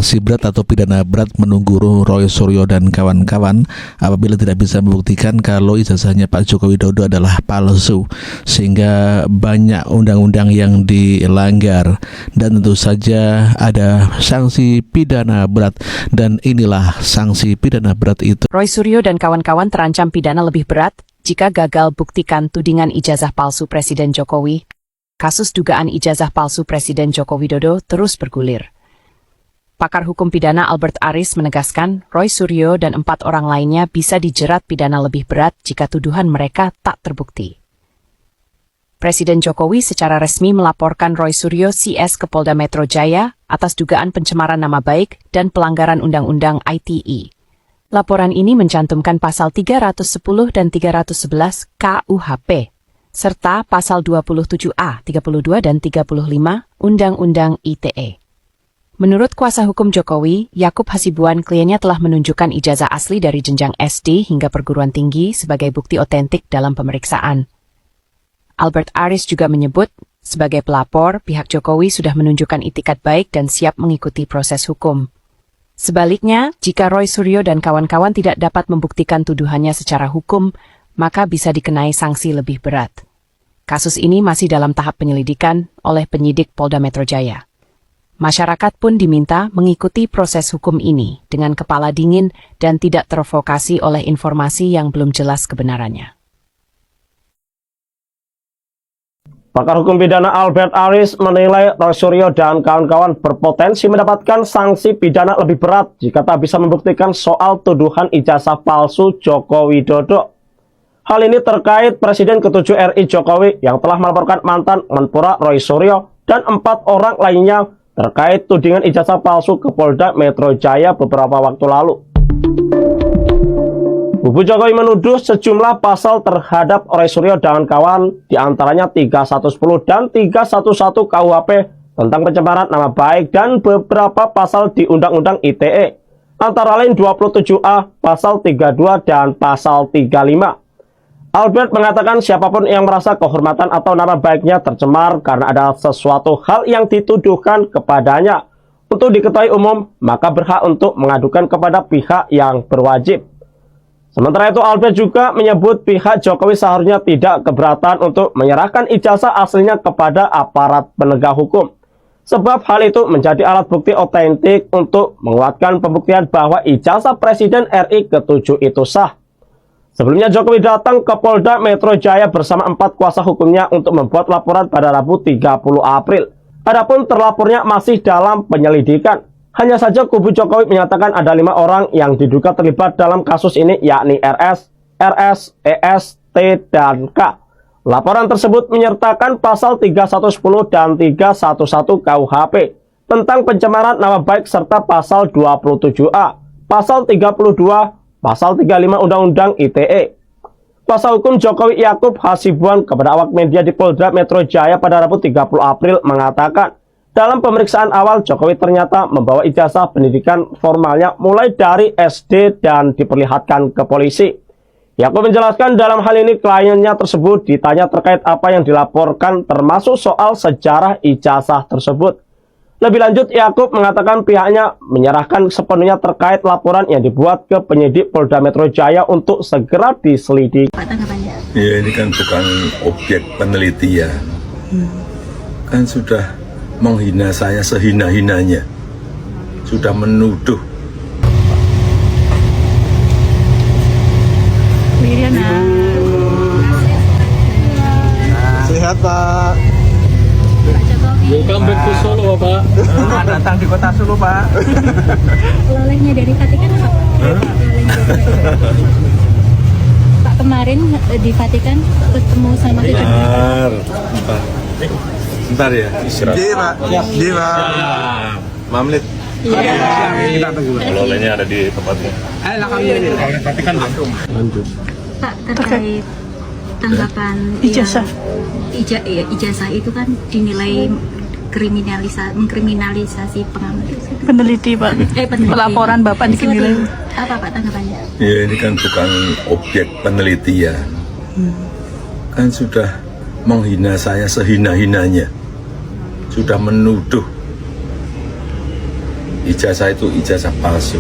sanksi berat atau pidana berat menunggu Roy Suryo dan kawan-kawan apabila tidak bisa membuktikan kalau ijazahnya Pak Joko Widodo adalah palsu, sehingga banyak undang-undang yang dilanggar dan tentu saja ada sanksi pidana berat, dan inilah sanksi pidana berat itu. Roy Suryo dan kawan-kawan terancam pidana lebih berat jika gagal buktikan tudingan ijazah palsu Presiden Jokowi. Kasus dugaan ijazah palsu Presiden Joko Widodo terus bergulir. Pakar hukum pidana Albert Aris menegaskan Roy Suryo dan 4 orang lainnya bisa dijerat pidana lebih berat jika tuduhan mereka tak terbukti. Presiden Jokowi secara resmi melaporkan Roy Suryo CS ke Polda Metro Jaya atas dugaan pencemaran nama baik dan pelanggaran Undang-Undang ITE. Laporan ini mencantumkan pasal 310 dan 311 KUHP, serta pasal 27A, 32 dan 35 Undang-Undang ITE. Menurut kuasa hukum Jokowi, Yakub Hasibuan, kliennya telah menunjukkan ijazah asli dari jenjang SD hingga perguruan tinggi sebagai bukti otentik dalam pemeriksaan. Albert Aris juga menyebut, sebagai pelapor, pihak Jokowi sudah menunjukkan itikat baik dan siap mengikuti proses hukum. Sebaliknya, jika Roy Suryo dan kawan-kawan tidak dapat membuktikan tuduhannya secara hukum, maka bisa dikenai sanksi lebih berat. Kasus ini masih dalam tahap penyelidikan oleh penyidik Polda Metro Jaya. Masyarakat pun diminta mengikuti proses hukum ini dengan kepala dingin dan tidak terprovokasi oleh informasi yang belum jelas kebenarannya. Pakar hukum pidana Albert Aris menilai Roy Suryo dan kawan-kawan berpotensi mendapatkan sanksi pidana lebih berat jika tak bisa membuktikan soal tuduhan ijazah palsu Joko Widodo. Hal ini terkait Presiden ke-7 RI Jokowi yang telah melaporkan mantan Menpora Roy Suryo dan 4 orang lainnya terkait tudingan ijazah palsu ke Polda Metro Jaya beberapa waktu lalu. Kubu Jokowi menuduh sejumlah pasal terhadap Roy Suryo dan kawan, diantaranya 3110 dan 311 KUHP tentang pencemaran nama baik dan beberapa pasal di Undang-Undang ITE, antara lain 27A, pasal 32 dan pasal 35. Albert mengatakan siapapun yang merasa kehormatan atau nama baiknya tercemar karena ada sesuatu hal yang dituduhkan kepadanya untuk diketahui umum, maka berhak untuk mengadukan kepada pihak yang berwajib. Sementara itu, Albert juga menyebut pihak Jokowi seharusnya tidak keberatan untuk menyerahkan ijazah aslinya kepada aparat penegak hukum, sebab hal itu menjadi alat bukti otentik untuk menguatkan pembuktian bahwa ijazah Presiden RI ke-7 itu sah. Sebelumnya Jokowi datang ke Polda Metro Jaya bersama 4 kuasa hukumnya untuk membuat laporan pada Rabu 30 April. Adapun terlapornya masih dalam penyelidikan. Hanya saja kubu Jokowi menyatakan ada 5 orang yang diduga terlibat dalam kasus ini, yakni RS, RS, ES, T, dan K. Laporan tersebut menyertakan pasal 3110 dan 311 KUHP tentang pencemaran nama baik serta pasal 27A, pasal 32, pasal 35 Undang-Undang ITE. Kuasa hukum Jokowi Yakub Hasibuan kepada awak media di Polda Metro Jaya pada Rabu 30 April mengatakan, dalam pemeriksaan awal Jokowi ternyata membawa ijazah pendidikan formalnya mulai dari SD dan diperlihatkan ke polisi. Yakub menjelaskan dalam hal ini kliennya tersebut ditanya terkait apa yang dilaporkan termasuk soal sejarah ijazah tersebut. Lebih lanjut, Yakub mengatakan pihaknya menyerahkan sepenuhnya terkait laporan yang dibuat ke penyidik Polda Metro Jaya untuk segera diselidiki. Ya, ini kan bukan objek penelitian. Kan sudah menghina saya sehina-hinanya. Sudah menuduh. Sehat, Pak. Welcome back to Solo, Pak. Selamat datang di kota Solo, Pak. Olehnya dari Vatikan, Pak. Pak, kemarin di Vatikan ketemu sama kita. Bentar ya, istirahat. Iya, Pak. Iya, Pak. 5 menit. Iya. Kita tunggu. Oleh-olehnya ada di tempatnya. Ayo, kami oleh Vatikan lanjut. Pak, terkait tanggapan ijazah. Ijazah itu kan dinilai mengkriminalisasi peneliti, Pak. Peneliti. Laporan Bapak dinilai. Apa, Pak, tanggapannya? Ya, ini kan bukan objek penelitian. Kan sudah menghina saya sehina-hinanya. Sudah menuduh ijazah itu ijazah palsu,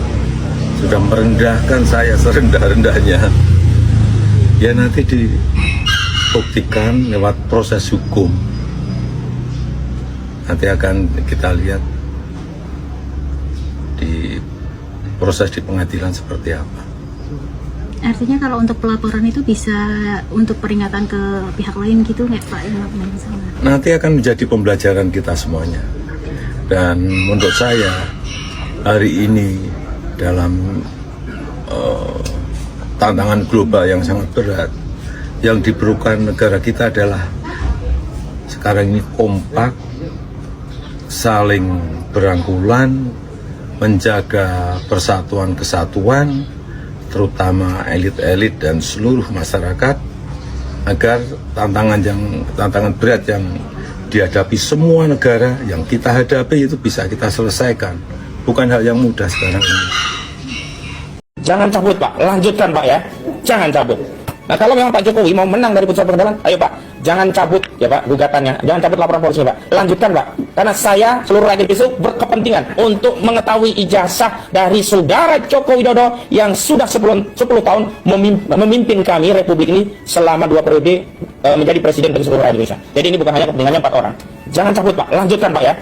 sudah merendahkan saya serendah-rendahnya, ya nanti dibuktikan lewat proses hukum. Nanti akan kita lihat di proses di pengadilan seperti apa. Artinya kalau untuk pelaporan itu bisa untuk peringatan ke pihak lain gitu nggak Pak? Nanti akan menjadi pembelajaran kita semuanya. Dan menurut saya hari ini dalam tantangan global yang sangat berat, yang diperlukan negara kita adalah sekarang ini kompak, saling berangkulan, menjaga persatuan kesatuan, terutama elit-elit dan seluruh masyarakat, agar tantangan berat yang dihadapi semua negara yang kita hadapi itu bisa kita selesaikan. Bukan hal yang mudah sekarang ini. Jangan cabut Pak, lanjutkan Pak ya, jangan cabut. Nah kalau memang Pak Jokowi mau menang dari putusan pengadilan, ayo Pak, jangan cabut ya Pak gugatannya, jangan cabut laporan polisi Pak, lanjutkan Pak. Karena saya seluruh rakyat Indonesia berkepentingan untuk mengetahui ijazah dari saudara Joko Widodo yang sudah 10 tahun memimpin kami Republik ini selama 2 periode menjadi presiden bagi seluruh rakyat Indonesia. Jadi ini bukan hanya kepentingannya 4 orang. Jangan cabut Pak, lanjutkan Pak ya.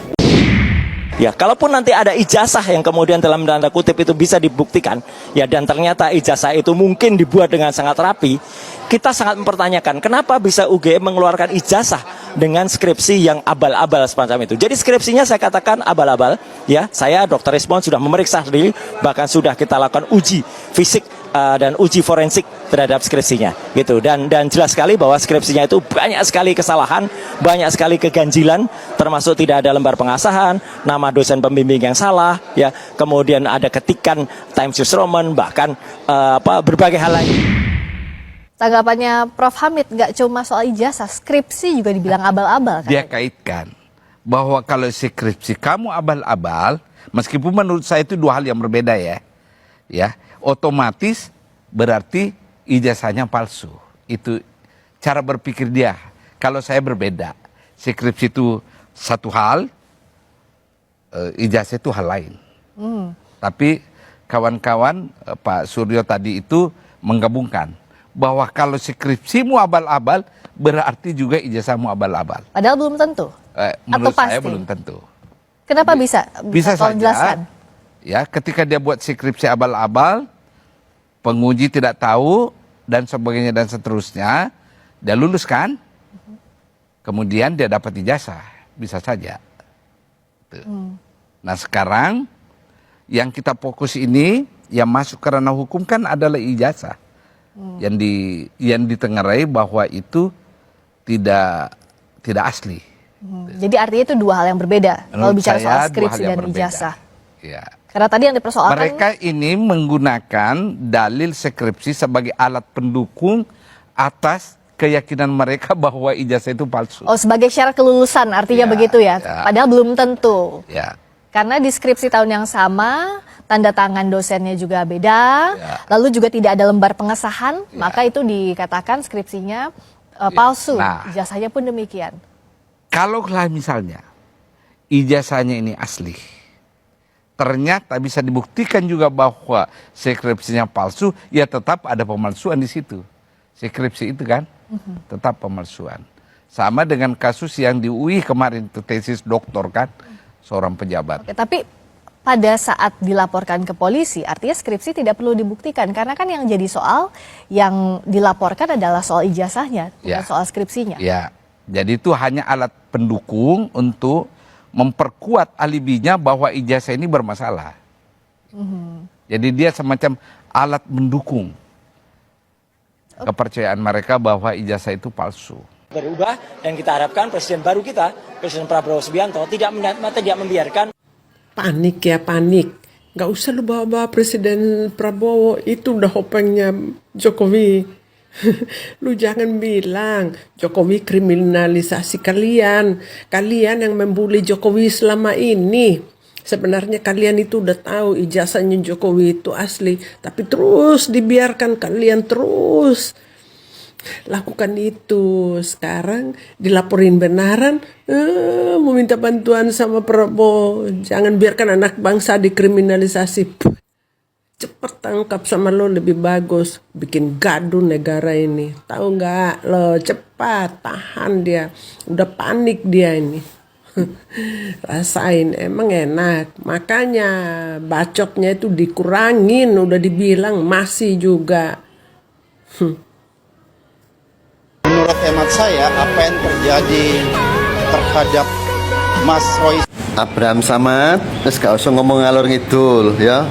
Ya, kalaupun nanti ada ijazah yang kemudian dalam tanda kutip itu bisa dibuktikan, ya dan ternyata ijazah itu mungkin dibuat dengan sangat rapi, kita sangat mempertanyakan kenapa bisa UGM mengeluarkan ijazah dengan skripsi yang abal-abal semacam itu. Jadi skripsinya saya katakan abal-abal, ya. Saya Dr. Rismond sudah memeriksa sendiri, bahkan sudah kita lakukan uji fisik dan uji forensik terhadap skripsinya, gitu. Dan jelas sekali bahwa skripsinya itu banyak sekali kesalahan, banyak sekali keganjilan, termasuk tidak ada lembar pengasahan, nama dosen pembimbing yang salah, ya. Kemudian ada ketikan Times New Roman, bahkan berbagai hal lain. Tanggapannya Prof. Hamid, nggak cuma soal ijazah, skripsi juga dibilang abal-abal. Dia kaitkan bahwa kalau skripsi kamu abal-abal, meskipun menurut saya itu dua hal yang berbeda ya, otomatis berarti ijazahnya palsu. Itu cara berpikir dia. Kalau saya berbeda, skripsi itu satu hal, ijazah itu hal lain. Tapi kawan-kawan Pak Suryo tadi itu menggabungkan bahwa kalau skripsimu abal-abal berarti juga ijazahmu abal-abal. Padahal belum tentu. Menurut atau pasti? saya belum tentu. Kenapa bisa? Bisa saja. Jelaskan. Ya, ketika dia buat skripsi abal-abal, penguji tidak tahu dan sebagainya dan seterusnya, dia lulus kan? Kemudian dia dapat ijazah, bisa saja. Nah sekarang yang kita fokus ini, yang masuk ke ranah hukum kan adalah ijazah. Yang ditengarai bahwa itu tidak asli. Jadi artinya itu dua hal yang berbeda. Kalau bicara soal skripsi dan ijazah. Ya. Karena tadi yang dipersoalkan, mereka ini menggunakan dalil skripsi sebagai alat pendukung atas keyakinan mereka bahwa ijazah itu palsu. Oh, sebagai syarat kelulusan artinya begitu ya. Padahal belum tentu. Ya. Karena di skripsi tahun yang sama, tanda tangan dosennya juga beda, lalu juga tidak ada lembar pengesahan, maka itu dikatakan skripsinya palsu. Nah, ijazahnya pun demikian. Kalaulah misalnya ijazahnya ini asli, ternyata bisa dibuktikan juga bahwa skripsinya palsu, ya tetap ada pemalsuan di situ. Skripsi itu kan tetap pemalsuan. Sama dengan kasus yang di UI kemarin itu tesis doktor kan, seorang pejabat. Oke, tapi pada saat dilaporkan ke polisi, artinya skripsi tidak perlu dibuktikan. Karena kan yang jadi soal, yang dilaporkan adalah soal ijazahnya, bukan soal skripsinya. Ya, jadi itu hanya alat pendukung untuk memperkuat alibinya bahwa ijazah ini bermasalah. Jadi dia semacam alat mendukung kepercayaan mereka bahwa ijazah itu palsu. Berubah, dan kita harapkan presiden baru kita, Presiden Prabowo Subianto, tidak membiarkan. Panik ya, panik. Nggak usah lu bawa-bawa Presiden Prabowo, itu udah hopengnya Jokowi. Lu jangan bilang Jokowi kriminalisasi kalian. Kalian yang membuli Jokowi selama ini. Sebenarnya kalian itu udah tahu ijazahnya Jokowi itu asli. Tapi terus dibiarkan kalian terus lakukan itu. Sekarang dilaporin benaran, mau minta bantuan sama Prabowo. Jangan biarkan anak bangsa dikriminalisasi. Cepet tangkap sama lo, lebih bagus. Bikin gaduh negara ini. Tahu nggak lo? Cepat tahan dia. Udah panik dia ini. Rasain, emang enak. Makanya bacotnya itu dikurangin. Udah dibilang masih juga. Menurut hemat saya, apa yang terjadi terhadap Mas Roy Abraham Samad, terus gak usah ngomong ngalor ngidul ya.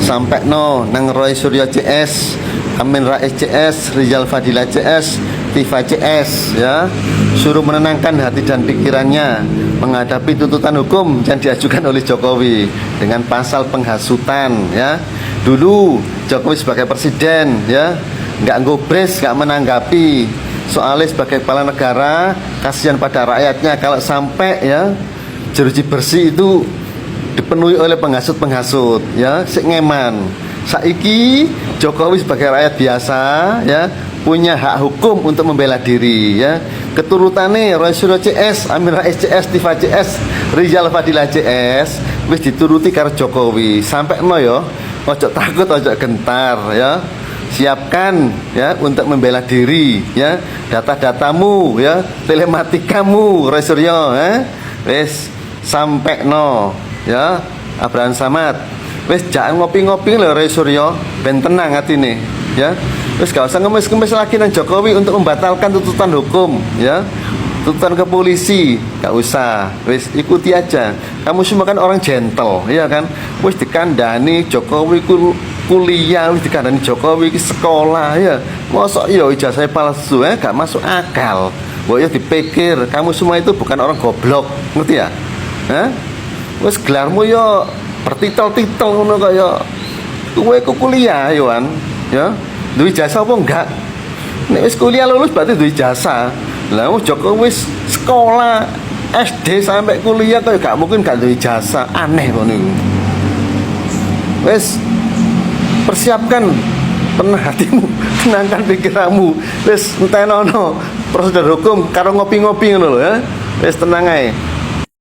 Sampai no nang Roy Suryo CS, Amin Rais CS, Rizal Fadila CS, Tifa CS ya. Suruh menenangkan hati dan pikirannya menghadapi tuntutan hukum yang diajukan oleh Jokowi dengan pasal penghasutan ya. Dulu Jokowi sebagai presiden ya, nggak ngobres, nggak menanggapi. Soalnya sebagai kepala negara kasihan pada rakyatnya kalau sampai ya jeruji bersih itu dipenuhi oleh penghasut-penghasut ya, sik ngeman. Saiki Jokowi sebagai rakyat biasa ya punya hak hukum untuk membela diri ya. Keturutannya Roy Suryo CS, Amin Rais CS, Tifa CS, Rizal Fadila CS wis dituruti karo Jokowi. Sampai no yo, ojo takut, ojo gentar ya. Siapkan ya untuk membela diri ya. Data-datamu ya, telematikamu Roy Suryo wis sampai no ya. Abraham Samad wis jangan ngopi-ngopi lho Roy Suryo, ben tenang hatine ya. Wis gak usah ngemis-ngemis lagi nang Jokowi untuk membatalkan tuntutan hukum ya. Tuntutan ke polisi gak usah, wis ikuti aja. Kamu semua kan orang gentle ya kan. Wis dikandani Jokowi kuliah, wis dikandani Jokowi sekolah ya. Mosok yo ijazah palsu ya, gak masuk akal. Mbok yo dipikir kamu semua itu bukan orang goblok, ngerti ya? Hah? Wis gelarmu yo bertitel-titel ngono kaya kowe ku kuliah yoan ya. Duwe ijazah apa enggak? Nek wis kuliah lulus berarti duwe ijazah. Lah Jokowi wis sekolah SD sampai kuliah kok gak mungkin gak duwe ijazah. Aneh kok niku. Wis persiapkan tenang hatimu, tenangkan pikiranmu. Wis entenono prosedur hukum karo ngopi-ngopi ngono lho ya. Wis tenang ae.